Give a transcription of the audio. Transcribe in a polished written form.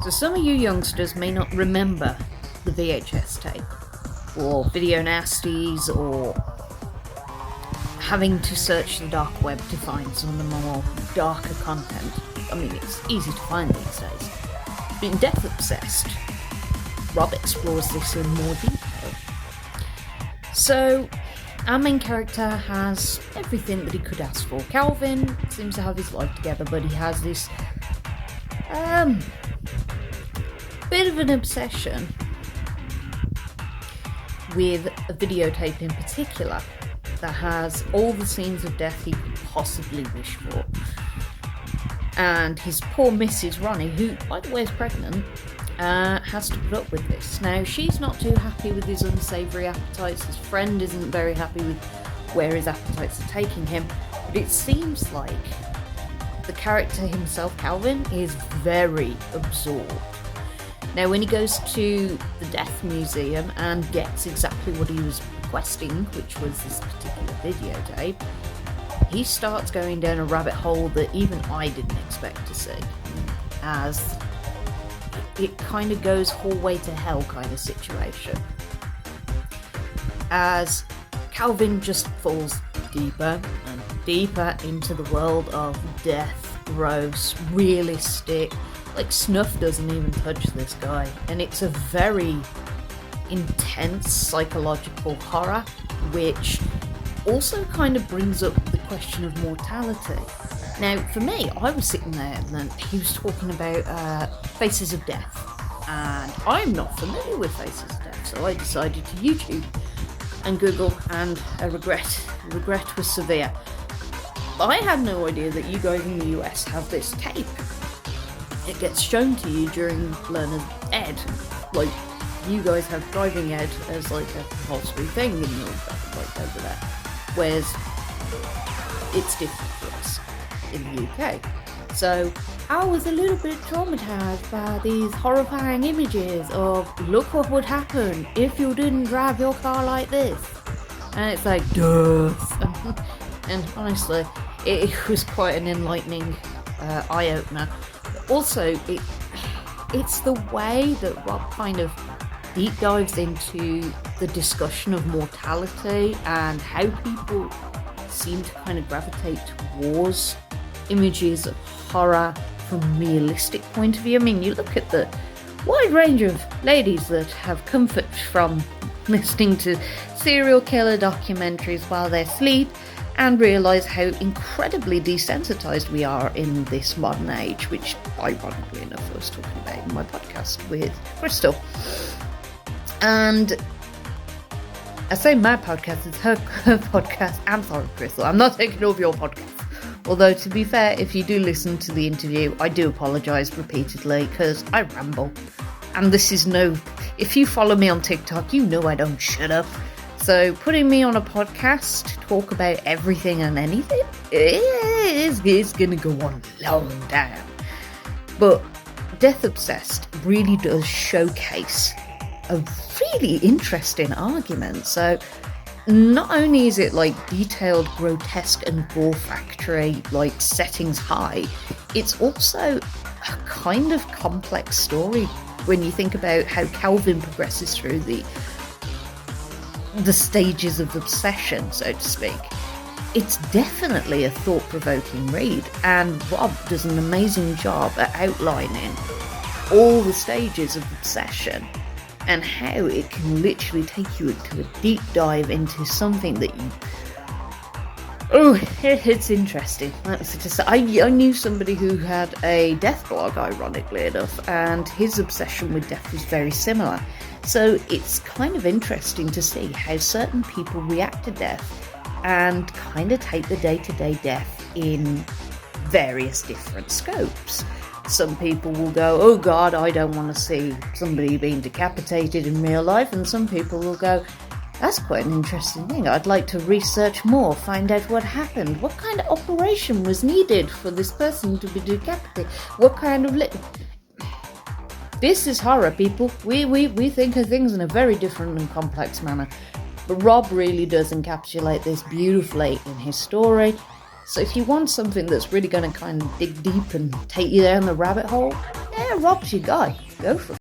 So some of you youngsters may not remember the VHS tape, or video nasties, or having to search the dark web to find some of the more darker content. I mean, it's easy to find these days. But in Death Obsessed, Rob explores this in more detail. So, our main character has everything that he could ask for. Calvin seems to have his life together, but he has this bit of an obsession with a videotape in particular that has all the scenes of death he could possibly wish for. And his poor Mrs. Ronnie, who, by the way, is pregnant, has to put up with this. Now, she's not too happy with his unsavoury appetites. His friend isn't very happy with where his appetites are taking him. But it seems like the character himself, Calvin, is very absorbed. Now, when he goes to the Death Museum and gets exactly what he was requesting, which was this particular videotape, he starts going down a rabbit hole that even I didn't expect to see, as it kind of goes hallway to hell kind of situation. As Calvin just falls deeper and deeper into the world of death, gross, realistic, like snuff doesn't even touch this guy, and it's a very intense psychological horror, which also kind of brings up the question of mortality. Now, for me, I was sitting there and he was talking about Faces of Death, and I'm not familiar with Faces of Death, so I decided to YouTube and Google, and regret was severe. I had no idea that you guys in the US have this tape. It gets shown to you during learner's ed, like you guys have driving ed as like a compulsory thing in your like over there, whereas it's different for us in the UK. So I was a little bit traumatized by these horrifying images of look what would happen if you didn't drive your car like this, and it's like duh. And honestly, it was quite an enlightening eye-opener. Also, it's the way that Rob kind of deep dives into the discussion of mortality and how people seem to kind of gravitate towards images of horror from a realistic point of view. I mean, you look at the wide range of ladies that have comfort from listening to serial killer documentaries while they sleep, and realise how incredibly desensitized we are in this modern age, which, ironically enough, I was talking about in my podcast with Crystal. And I say my podcast, it's her podcast. I'm sorry, Crystal, I'm not taking over your podcast. Although, to be fair, if you do listen to the interview, I do apologise repeatedly, because I ramble. And this is if you follow me on TikTok, you know I don't shut up. So putting me on a podcast to talk about everything and anything is going to go on long time. But Death Obsessed really does showcase a really interesting argument. So not only is it like detailed, grotesque and gore factory, like settings high, it's also a kind of complex story when you think about how Calvin progresses through the stages of obsession, so to speak. It's definitely a thought-provoking read, and Rob does an amazing job at outlining all the stages of obsession and how it can literally take you into a deep dive into something that you... Oh, it's interesting. I knew somebody who had a death blog, ironically enough, and his obsession with death was very similar. So it's kind of interesting to see how certain people react to death and kind of take the day-to-day death in various different scopes. Some people will go, oh God, I don't want to see somebody being decapitated in real life. And some people will go, that's quite an interesting thing. I'd like to research more, find out what happened. What kind of operation was needed for this person to be decapitated? What kind of... This is horror, people. We think of things in a very different and complex manner. But Rob really does encapsulate this beautifully in his story. So if you want something that's really going to kind of dig deep and take you down the rabbit hole, Yeah, Rob's your guy. Go for it.